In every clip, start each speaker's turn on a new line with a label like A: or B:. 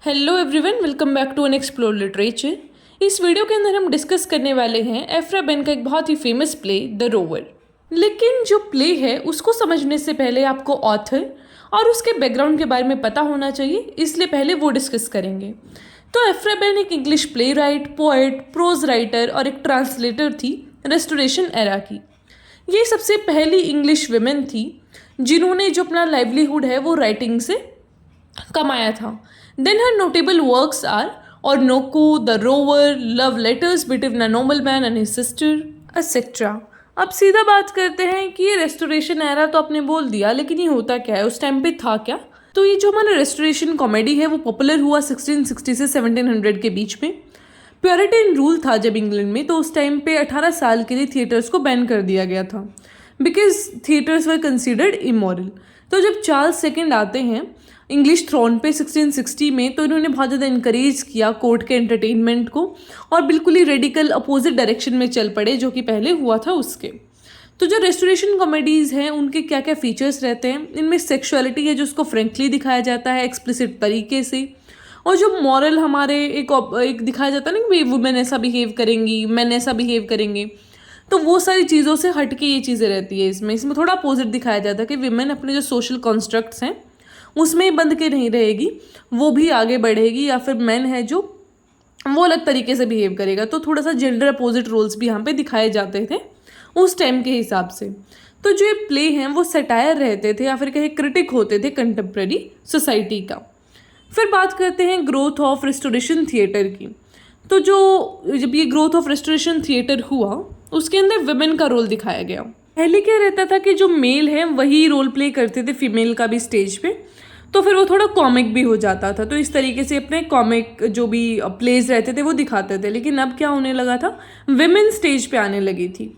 A: Hello everyone, welcome back to un explore literature. इस video के अंदर हम डिस्कस करने वाले हैं एफ्रा बेन का एक बहुत ही फेमस प्ले द रोवर। लेकिन जो प्ले है उसको समझने से पहले आपको ऑथर और उसके बैकग्राउंड के बारे में पता होना चाहिए, इसलिए पहले वो डिस्कस करेंगे। तो एफ्रा बेन एक English play right, poet, pros writer और एक ट्रांसलेटर थी रेस्टोरेशन एरा की। ये सबसे पहली इंग्लिश वुमेन थी जिन्होंने जो अपना लाइवलीहुड है वो राइटिंग से कमाया था। Then her notable works are Orinoco, The Rover, Love Letters Between a Nobleman and His Sister, etc. अब सीधा बात करते हैं कि ये रेस्टोरेशन एरा तो आपने बोल दिया, लेकिन ये होता क्या है, उस टाइम पे था क्या। तो ये जो हमारा रेस्टोरेशन कॉमेडी है वो पॉपुलर हुआ 1660 से 1700 के बीच में। प्योरिटन रूल था जब इंग्लैंड में, तो उस टाइम पे 18 साल के लिए थिएटर्स को बैन कर दिया गया था because theatres were considered immoral. तो जब चार्ल्स सेकेंड आते हैं इंग्लिश थ्रोन पे 1660 में, तो इन्होंने बहुत ज़्यादा इनकरेज किया कोर्ट के एंटरटेनमेंट को और बिल्कुल ही रेडिकल अपोजिट डायरेक्शन में चल पड़े जो कि पहले हुआ था उसके। तो जो रेस्टोरेशन कॉमेडीज़ हैं उनके क्या क्या फीचर्स रहते हैं, इनमें सेक्सुअलिटी है जो उसको फ्रेंकली दिखाया जाता है एक्सप्लिसिट तरीके से, और जो मॉरल हमारे एक दिखाया जाता है ना कि वुमेन ऐसा बिहेव करेंगी, मैन ऐसा बिहेव करेंगे, तो वो सारी चीज़ों से हट के ये चीज़ें रहती है। इसमें थोड़ा अपोजिट दिखाया जाता है कि विमेन अपने जो सोशल कॉन्स्ट्रक्ट्स हैं उसमें ही बंद के नहीं रहेगी, वो भी आगे बढ़ेगी, या फिर मैन है जो वो अलग तरीके से बिहेव करेगा। तो थोड़ा सा जेंडर अपोजिट रोल्स भी यहाँ पे दिखाए जाते थे उस टाइम के हिसाब से। तो जो ये प्ले हैं वो सटायर रहते थे या फिर कहीं क्रिटिक होते थे कंटेम्प्रेरी सोसाइटी का। फिर बात करते हैं ग्रोथ ऑफ रेस्टोरेशन थिएटर की। तो जब ये ग्रोथ ऑफ रेस्टोरेशन थिएटर हुआ उसके अंदर विमेन का रोल दिखाया गया। पहले क्या रहता था कि जो मेल है वही रोल प्ले करते थे फीमेल का भी स्टेज पे, तो फिर वो थोड़ा कॉमिक भी हो जाता था। तो इस तरीके से अपने कॉमिक जो भी प्लेज रहते थे वो दिखाते थे। लेकिन अब क्या होने लगा था, विमेन स्टेज पे आने लगी थी।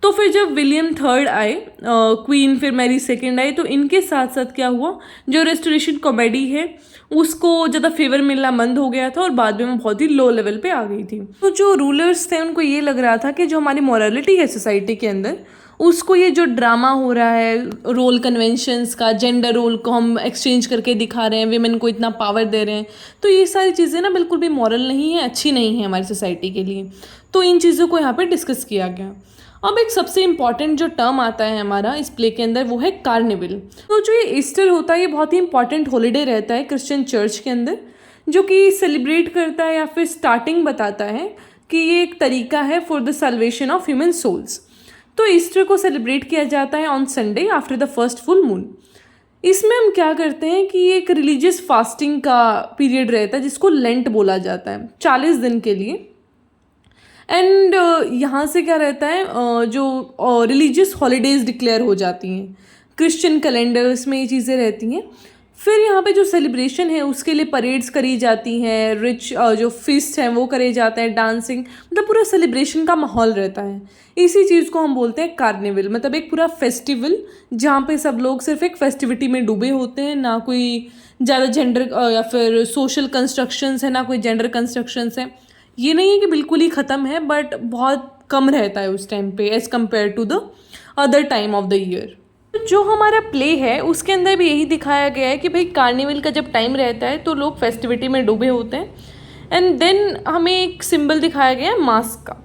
A: तो फिर जब विलियम थर्ड आए, क्वीन फिर मैरी सेकेंड आई, तो इनके साथ साथ क्या हुआ, जो रेस्टोरेशन कॉमेडी है उसको ज़्यादा फेवर मिलना बंद हो गया था और बाद में वो बहुत ही लो लेवल पे आ गई थी। तो जो रूलर्स थे उनको ये लग रहा था कि जो हमारी मॉरलिटी है सोसाइटी के अंदर, उसको ये जो ड्रामा हो रहा है रोल कन्वेंशंस का, जेंडर रोल को हम एक्सचेंज करके दिखा रहे हैं, विमेन को इतना पावर दे रहे हैं, तो ये सारी चीज़ें ना बिल्कुल भी मॉरल नहीं है, अच्छी नहीं है हमारी सोसाइटी के लिए। तो इन चीज़ों को यहाँ पे डिस्कस किया गया। अब एक सबसे इम्पॉर्टेंट जो टर्म आता है हमारा इस प्ले के अंदर वो है कार्निवल। तो जो ये ईस्टर होता है ये बहुत ही इंपॉर्टेंट हॉलीडे रहता है क्रिश्चियन चर्च के अंदर, जो कि सेलिब्रेट करता है या फिर स्टार्टिंग बताता है कि ये एक तरीका है for the salvation of human souls. तो ईस्टर को सेलिब्रेट किया जाता है on Sunday after the first full moon. इसमें हम क्या करते हैं कि एक रिलीजियस फास्टिंग का पीरियड रहता है जिसको लेंट बोला जाता है, 40 दिन के लिए। एंड यहाँ से क्या रहता है, जो रिलीजियस हॉलीडेज डिक्लेयर हो जाती हैं क्रिश्चियन कैलेंडर्स में, ये चीज़ें रहती हैं। फिर यहाँ पे जो सेलिब्रेशन है उसके लिए परेड्स करी जाती हैं, रिच जो फीस्ट हैं वो करे जाते हैं, डांसिंग, मतलब पूरा सेलिब्रेशन का माहौल रहता है। इसी चीज़ को हम बोलते हैं कार्निवल, मतलब एक पूरा फेस्टिवल जहाँ पे सब लोग सिर्फ एक फेस्टिविटी में डूबे होते हैं, ना कोई ज़्यादा जेंडर या फिर सोशल कंस्ट्रक्शंस है, ना कोई जेंडर कंस्ट्रक्शंस है। ये नहीं है कि बिल्कुल ही ख़त्म है, बट बहुत कम रहता है उस टाइम पे as compared to the other time of the year. जो हमारा प्ले है उसके अंदर भी यही दिखाया गया है कि भाई कार्निवल का जब टाइम रहता है तो लोग फेस्टिविटी में डूबे होते हैं। एंड देन हमें एक सिंबल दिखाया गया है मास्क का।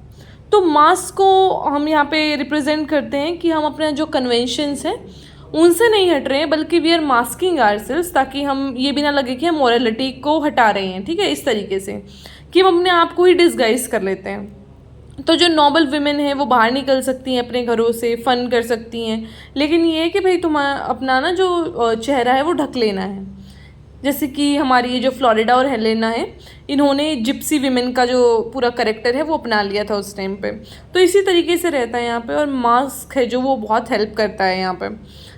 A: तो मास्क को हम यहाँ पे रिप्रेजेंट करते हैं कि हम अपना जो कन्वेंशंस हैं उनसे नहीं हट रहे हैं, बल्कि वी आर मास्किंग आवरसेल्व्स, ताकि हम ये भी ना लगे कि हम मॉरलिटी को हटा रहे हैं, ठीक है, इस तरीके से कि हम अपने आप को ही डिस्गाइज कर लेते हैं। तो जो नॉबल विमेन है वो बाहर निकल सकती हैं अपने घरों से, फ़न कर सकती हैं, लेकिन ये है कि भाई तुम्हारा अपना ना जो चेहरा है वो ढक लेना है। जैसे कि हमारी ये जो फ्लोरिडा और हेलेना है, इन्होंने जिप्सी विमेन का जो पूरा करेक्टर है वो अपना लिया था उस टाइम पे। तो इसी तरीके से रहता है यहाँ पे, और मास्क है जो वो बहुत हेल्प करता है। यहाँ पे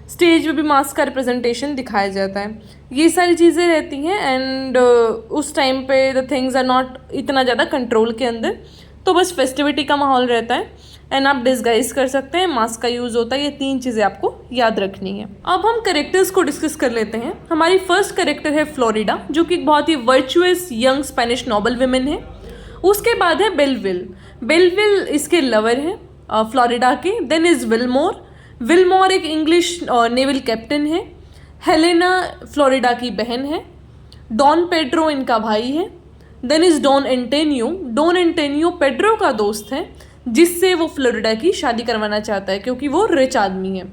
A: स्टेज पे भी मास्क का रिप्रेजेंटेशन दिखाया जाता है, ये सारी चीज़ें रहती हैं। एंड उस टाइम पे द थिंग्स आर नॉट इतना ज़्यादा कंट्रोल के अंदर, तो बस फेस्टिविटी का माहौल रहता है एंड आप डिस्गाइज कर सकते हैं, मास्क का यूज़ होता है। ये 3 चीज़ें आपको याद रखनी है। अब हम कैरेक्टर्स को डिस्कस कर लेते हैं। हमारी फर्स्ट कैरेक्टर है फ्लोरिडा, जो कि एक बहुत ही virtuous young Spanish noble women है। उसके बाद है बेलविल। बेलविल इसके लवर हैं फ्लोरिडा के। Then is Willmore. विलमोर एक इंग्लिश नेवल कैप्टन है। हेलेना फ्लोरिडा की बहन है। डॉन पेड्रो इनका भाई है। Then is Don Antonio. Don Antonio Pedro का दोस्त है जिससे वो फ्लोरिडा की शादी करवाना चाहता है क्योंकि वो रिच आदमी है।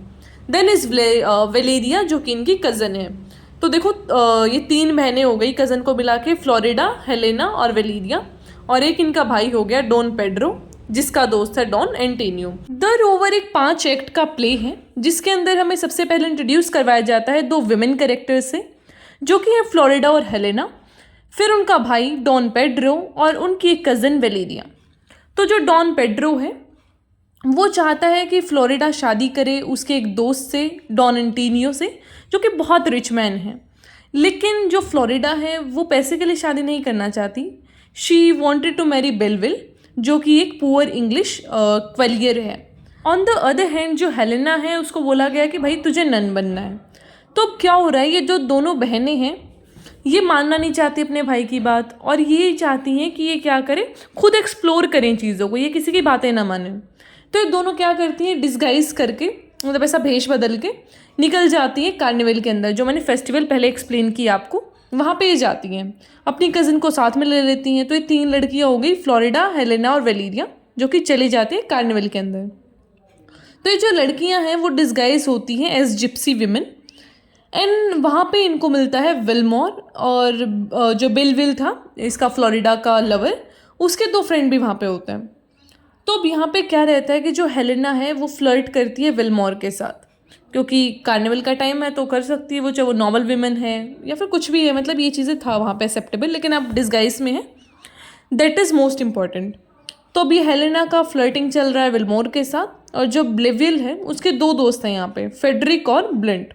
A: देन इज वेलेरिया जो कि इनकी कज़न है। तो देखो ये 3 बहनें हो गई कज़न को मिला के, फ्लोरिडा, हेलेना और वेलेरिया, और एक इनका भाई हो गया डॉन पेड्रो जिसका दोस्त है डॉन एंटेनियो। द रोवर एक 5 एक्ट का प्ले है जिसके अंदर हमें सबसे पहले इंट्रोड्यूस करवाया जाता है 2 विमेन कैरेक्टर से जो कि है फ्लोरिडा और हेलेना, फिर उनका भाई डॉन पेड्रो और उनकी एक कज़न वेलेरिया। तो जो डॉन पेड्रो है वो चाहता है कि फ्लोरिडा शादी करे उसके एक दोस्त से, डॉन एंटेनियो से, जो कि बहुत रिच मैन है। लेकिन जो फ्लोरिडा है वो पैसे के लिए शादी नहीं करना चाहती। She wanted to marry Belvile जो कि एक पुअर इंग्लिश क्वेलियर है। ऑन द अदर हैंड जो हेलेना है उसको बोला गया कि भाई तुझे नन बनना है। तो अब क्या हो रहा है, ये जो दोनों बहनें हैं ये मानना नहीं चाहती अपने भाई की बात, और ये चाहती हैं कि ये क्या करें, खुद एक्सप्लोर करें चीज़ों को, ये किसी की बातें ना माने। तो ये दोनों क्या करती हैं, डिस्गाइज करके, मतलब ऐसा भेष बदल के निकल जाती हैं कार्निवल के अंदर, जो मैंने फेस्टिवल पहले एक्सप्लेन किया आपको, वहाँ पे ये जाती हैं, अपनी कज़न को साथ में ले लेती हैं। तो ये 3 लड़कियाँ हो गई, फ्लोरिडा, हेलेना और वेलेरिया, जो कि चली जाती हैं कार्निवल के अंदर। तो ये जो लड़कियाँ हैं वो डिस्गाइज होती हैं एज जिप्सी विमेन, एंड वहाँ पे इनको मिलता है विलमोर, और जो बेलविल था इसका फ्लोरिडा का लवर, उसके 2 फ्रेंड भी वहाँ पे होते हैं। तो अब यहाँ पे क्या रहता है कि जो हेलेना है वो फ्लर्ट करती है विलमोर के साथ, क्योंकि कार्निवल का टाइम है तो कर सकती है वो, चाहे वो नॉर्मल विमेन है या फिर कुछ भी है, मतलब ये चीज़ें था वहाँ पे एक्सेप्टेबल, लेकिन अब डिस्गाइज में है, दैट इज़ मोस्ट इम्पॉर्टेंट। तो अभी हेलेना का फ्लर्टिंग चल रहा है विलमोर के साथ, और जो ब्लेविल है उसके 2 दोस्त हैं यहाँ पे, फेडरिक और ब्लिंट,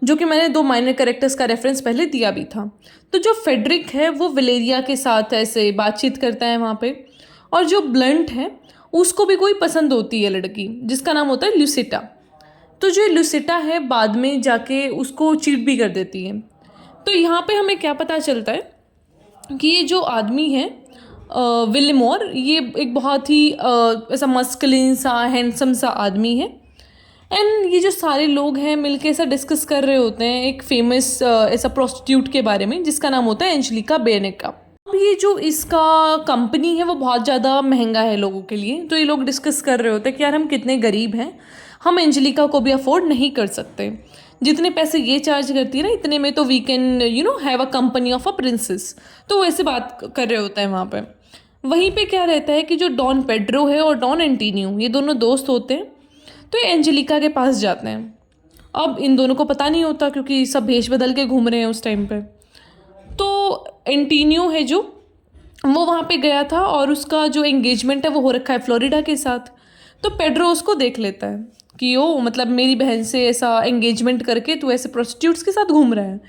A: जो कि मैंने 2 माइनर कैरेक्टर्स का रेफरेंस पहले दिया भी था। तो जो फेडरिक है वो वेलेरिया के साथ ऐसे बातचीत करता है वहाँ पे, और जो ब्लंट है उसको भी कोई पसंद होती है लड़की जिसका नाम होता है लुसिटा। तो जो लुसिटा है बाद में जाके उसको चीट भी कर देती है। तो यहाँ पे हमें क्या पता चलता है कि ये जो आदमी है विलमोर, ये एक बहुत ही ऐसा मस्कुलिन सा, हैंडसम सा आदमी है, एंड ये जो सारे लोग हैं मिलके ऐसा डिस्कस कर रहे होते हैं एक फेमस ऐसा प्रोस्टिट्यूट के बारे में जिसका नाम होता है एंजेलिका बेनेका। अब ये जो इसका कंपनी है वो बहुत ज़्यादा महंगा है लोगों के लिए, तो ये लोग डिस्कस कर रहे होते हैं कि यार हम कितने गरीब हैं, हम एंजेलिका को भी अफोर्ड नहीं कर सकते, जितने पैसे ये चार्ज करती है ना इतने में तो we can have a company of a princess. तो वैसे बात कर रहे होते हैं वहाँ पे। वहीं पे क्या रहता है कि जो डॉन पेड्रो है और डॉन एंटेनियो, ये दोनों दोस्त होते हैं, तो ये एंजेलिका के पास जाते हैं। अब इन दोनों को पता नहीं होता क्योंकि सब भेष बदल के घूम रहे हैं उस टाइम पे। तो एंटेनियो है जो, वो वहाँ पे गया था और उसका जो एंगेजमेंट है वो हो रखा है फ्लोरिडा के साथ। तो पेड्रो उसको देख लेता है कि ओ मतलब मेरी बहन से ऐसा एंगेजमेंट करके तू ऐसे प्रोस्टिट्यूट्स के साथ घूम रहा है।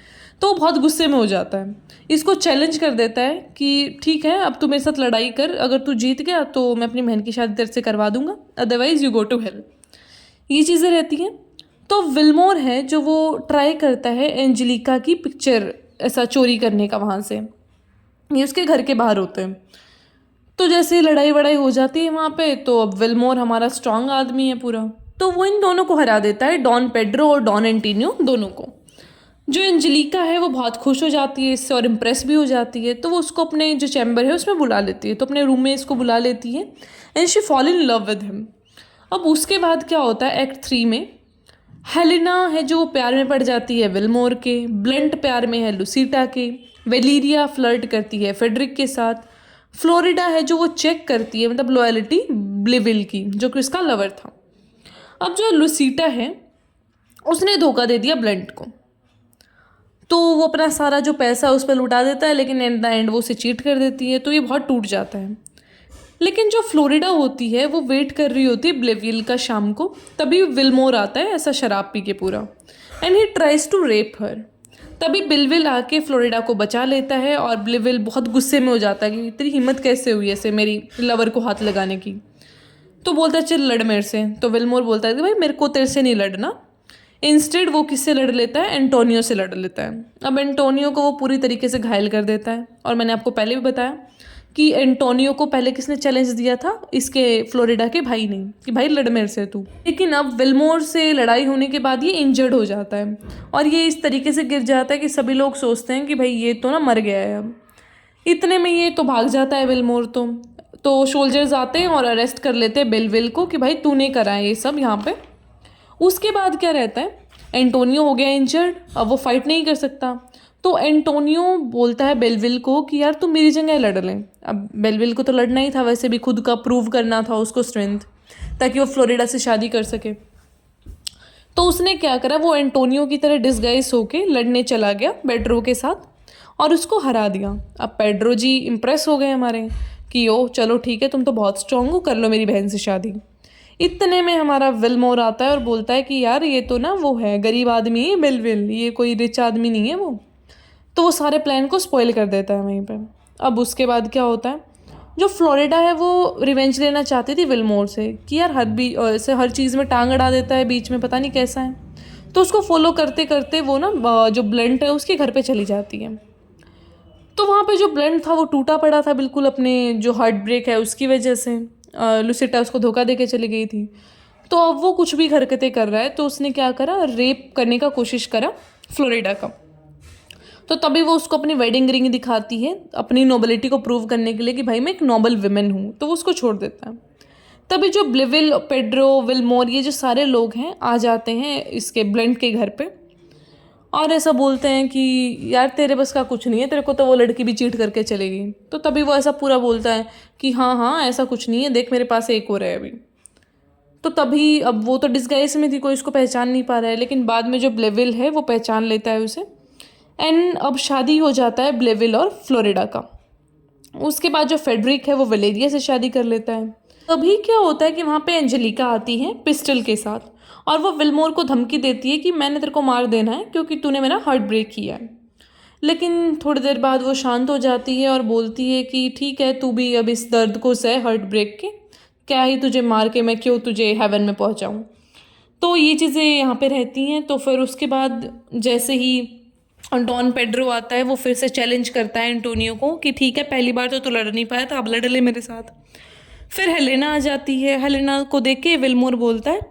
A: तो बहुत गुस्से में हो जाता है, इसको चैलेंज कर देता है कि ठीक है अब तू मेरे साथ लड़ाई कर, अगर तू जीत गया तो मैं अपनी बहन की शादी तेरे से करवा दूंगा, otherwise you go to hell. ये चीज़ें रहती हैं। तो विलमोर है जो वो ट्राई करता है एंजेलिका की पिक्चर ऐसा चोरी करने का वहाँ से, ये उसके घर के बाहर होते हैं। तो जैसे लड़ाई वड़ाई हो जाती है वहाँ पे, तो अब विलमोर हमारा स्ट्रांग आदमी है पूरा, तो वो इन दोनों को हरा देता है, डॉन पेड्रो और डॉन एंटेनियो दोनों को। जो एंजेलिका है वो बहुत खुश हो जाती है इससे और इम्प्रेस भी हो जाती है, तो वो उसको अपने जो चैम्बर है उसमें बुला लेती है, तो अपने रूम में इसको बुला लेती है, and she fall in love with him. अब उसके बाद क्या होता है एक्ट 3 में, हेलेना है जो प्यार में पड़ जाती है विलमोर के, ब्लंट प्यार में है लुसिटा के, वेलेरिया फ्लर्ट करती है फेडरिक के साथ, फ्लोरिडा है जो वो चेक करती है मतलब लॉयल्टी ब्लेविल की जो कि उसका लवर था। अब जो लुसिटा है उसने धोखा दे दिया ब्लंट को, तो वो अपना सारा जो पैसा उस पर लुटा देता है, लेकिन एट द एंड वो उसे चीट कर देती है, तो ये बहुत टूट जाता है। लेकिन जो फ्लोरिडा होती है वो वेट कर रही होती है ब्लेविल का शाम को, तभी विलमोर आता है ऐसा शराब पी के पूरा, and he tries to rape her. तभी बिलविल आके फ्लोरिडा को बचा लेता है, और ब्लेविल बहुत गुस्से में हो जाता है कि तेरी हिम्मत कैसे हुई ऐसे मेरी लवर को हाथ लगाने की। तो बोलता है चल लड़ मेरे से। तो विलमोर बोलता है कि भाई मेरे को तेरे से नहीं लड़ना। इंस्टेड वो किससे लड़ लेता है, एंटोनियो से लड़ लेता है। अब एंटोनियो को वो पूरी तरीके से घायल कर देता है, और मैंने आपको पहले भी बताया कि एंटोनियो को पहले किसने चैलेंज दिया था, इसके फ्लोरिडा के भाई ने, कि भाई लड़ मेरे से तू। लेकिन अब विल्मोर से लड़ाई होने के बाद ये इंजर्ड हो जाता है और ये इस तरीके से गिर जाता है कि सभी लोग सोचते हैं कि भाई ये तो ना मर गया है। अब इतने में ये तो भाग जाता है विल्मोर। तो सोल्जर्स आते हैं और अरेस्ट कर लेते हैं बेलविल को कि भाई तूने करा है ये सब यहाँ पे। उसके बाद क्या रहता है, एंटोनियो हो गया इंजर्ड, अब वो फाइट नहीं कर सकता। तो एंटोनियो बोलता है बेलविल को कि यार तू मेरी जगह लड़ ले। अब बेलविल को तो लड़ना ही था, वैसे भी खुद का प्रूव करना था उसको स्ट्रेंथ, ताकि वो फ्लोरिडा से शादी कर सके। तो उसने क्या करा, वो एंटोनियो की तरह डिस्गाइज होके लड़ने चला गया पेड्रो के साथ और उसको हरा दिया। अब पेड्रो जी इम्प्रेस हो गए हमारे कि ओ चलो ठीक है, तुम तो बहुत स्ट्रांग हो, कर लो मेरी बहन से शादी। इतने में हमारा विल्मोर आता है और बोलता है कि यार ये तो ना वो है गरीब आदमी है बेलविल, ये कोई रिच आदमी नहीं है वो। तो वो सारे प्लान को स्पॉइल कर देता है वहीं पे। अब उसके बाद क्या होता है, जो फ्लोरिडा है वो रिवेंज लेना चाहती थी विल्मोर से कि यार ऐसे हर चीज़ में टांग अड़ा देता है बीच में, पता नहीं कैसा है। तो उसको फॉलो करते करते वो ना जो ब्लंट है उसके घर पे चली जाती है। तो वहाँ पे जो ब्लंट था वो टूटा पड़ा था बिल्कुल, अपने जो हार्ट ब्रेक है उसकी वजह से। लुसिटा उसको धोखा दे के चली गई थी। तो अब वो कुछ भी हरकतें कर रहा है, तो उसने क्या करा, रेप करने का कोशिश करा फ्लोरिडा का। तो तभी वो उसको अपनी वेडिंग रिंग दिखाती है अपनी नोबिलिटी को प्रूव करने के लिए कि भाई मैं एक नोबल विमेन हूँ। तो वो उसको छोड़ देता है। तभी जो ब्लेविल, पेड्रो, विल्मोर, ये जो सारे लोग हैं आ जाते हैं इसके ब्लंट के घर पे और ऐसा बोलते हैं कि यार तेरे बस का कुछ नहीं है, तेरे को तो वो लड़की भी चीट करके चलेगी। तो तभी वो ऐसा पूरा बोलता है कि हाँ हाँ ऐसा कुछ नहीं है, देख मेरे पास एक और है अभी। तो तभी अब वो तो डिस्गाइज में थी, कोई उसको पहचान नहीं पा रहा है, लेकिन बाद में जो ब्लेविल है वो पहचान लेता है उसे। एंड अब शादी हो जाता है ब्लेविल और फ्लोरिडा का। उसके बाद जो फेडरिक है वो वलेरिया से शादी कर लेता है। तभी क्या होता है कि वहाँ पे एंजेलिका आती है पिस्टल के साथ और वो विल्मोर को धमकी देती है कि मैंने तेरे को मार देना है क्योंकि तूने मेरा हार्ट ब्रेक किया है। लेकिन थोड़ी देर बाद वो शांत हो जाती है और बोलती है कि ठीक है, तू भी अब इस दर्द को सह हार्ट ब्रेक के, क्या ही तुझे मार के मैं क्यों तुझे हेवन में पहुँचाऊँ। तो ये चीज़ें यहाँ पे रहती हैं। तो फिर उसके बाद जैसे ही डॉन पेड्रो आता है वो फिर से चैलेंज करता है एंटोनियो को कि ठीक है, पहली बार तो तू लड़ नहीं पाया था, अब लड़ ले मेरे साथ। फिर हेलेना आ जाती है। हेलेना को देख के विल्मोर बोलता है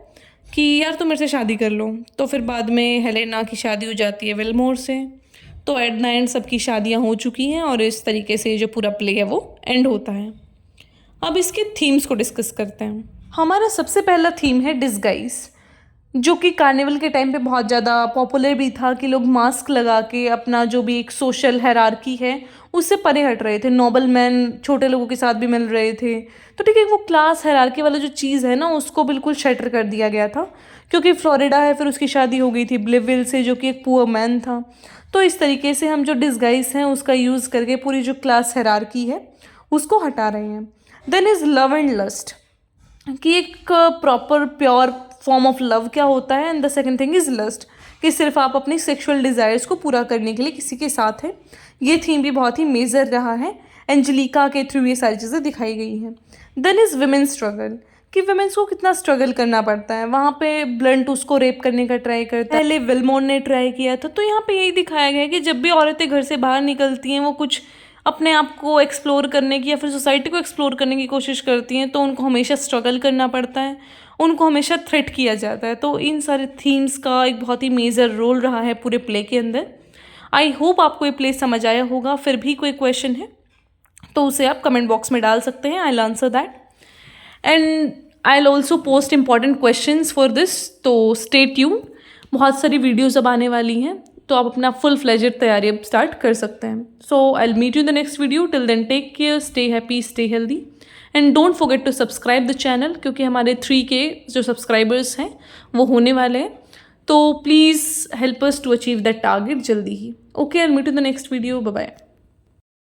A: कि यार तुम मेरे से शादी कर लो। तो फिर बाद में हेलेना की शादी हो जाती है विल्मोर से। तो एट द एंड सबकी शादियाँ हो चुकी हैं और इस तरीके से जो पूरा प्ले है वो एंड होता है। अब इसके थीम्स को डिस्कस करते हैं। हमारा सबसे पहला थीम है डिस्गाइज, जो कि कार्निवल के टाइम पे बहुत ज़्यादा पॉपुलर भी था कि लोग मास्क लगा के अपना जो भी एक सोशल हायरार्की है उससे परे हट रहे थे। नोबल मैन छोटे लोगों के साथ भी मिल रहे थे। तो ठीक है, वो क्लास हायरार्की वाला जो चीज़ है ना उसको बिल्कुल शटर कर दिया गया था, क्योंकि फ्लोरिडा है, फिर उसकी शादी हो गई थी ब्लेविल से जो कि एक पुअर मैन था। तो इस तरीके से हम जो डिस्गाइज हैं उसका यूज़ करके पूरी जो क्लास हायरार्की है उसको हटा रहे हैं। Then is love and lust, कि एक proper pure form of love क्या होता है। And the second thing is lust, कि सिर्फ आप अपनी सेक्सुअल डिज़ायर्स को पूरा करने के लिए किसी के साथ हैं। ये थीम भी बहुत ही मेजर रहा है, एंजेलिका के थ्रू ये सारी चीज़ें दिखाई गई हैं। देन इज़ विमेंस स्ट्रगल, कि विमेंस को कितना स्ट्रगल करना पड़ता है। वहाँ पे ब्लंट उसको रेप करने का ट्राई करता है, पहले विल्मोर ने ट्राई किया था। तो यहाँ पे यही दिखाया गया है कि जब भी औरतें घर से बाहर निकलती हैं वो कुछ अपने आप को एक्सप्लोर करने की या फिर सोसाइटी को एक्सप्लोर करने की कोशिश करती हैं, तो उनको हमेशा स्ट्रगल करना पड़ता है, उनको हमेशा थ्रेट किया जाता है। तो इन सारे थीम्स का एक बहुत ही मेजर रोल रहा है पूरे प्ले के अंदर। आई होप आपको ये प्ले समझ आया होगा। फिर भी कोई क्वेश्चन है तो उसे आप कमेंट बॉक्स में डाल सकते हैं, I will answer that. And I will also post important questions for this, तो स्टे ट्यून्ड। बहुत सारी वीडियोस अब आने वाली हैं, तो आप अपना फुल फ्लेजेड तैयारी अब स्टार्ट कर सकते हैं। So I will meet you in the next video. Till then take care, stay happy, stay healthy and don't forget to subscribe the channel, क्योंकि हमारे 3K जो सब्सक्राइबर्स हैं वो होने वाले हैं। तो please help us to achieve that target जल्दी ही। Okay, I will meet you in the next video. Bye bye.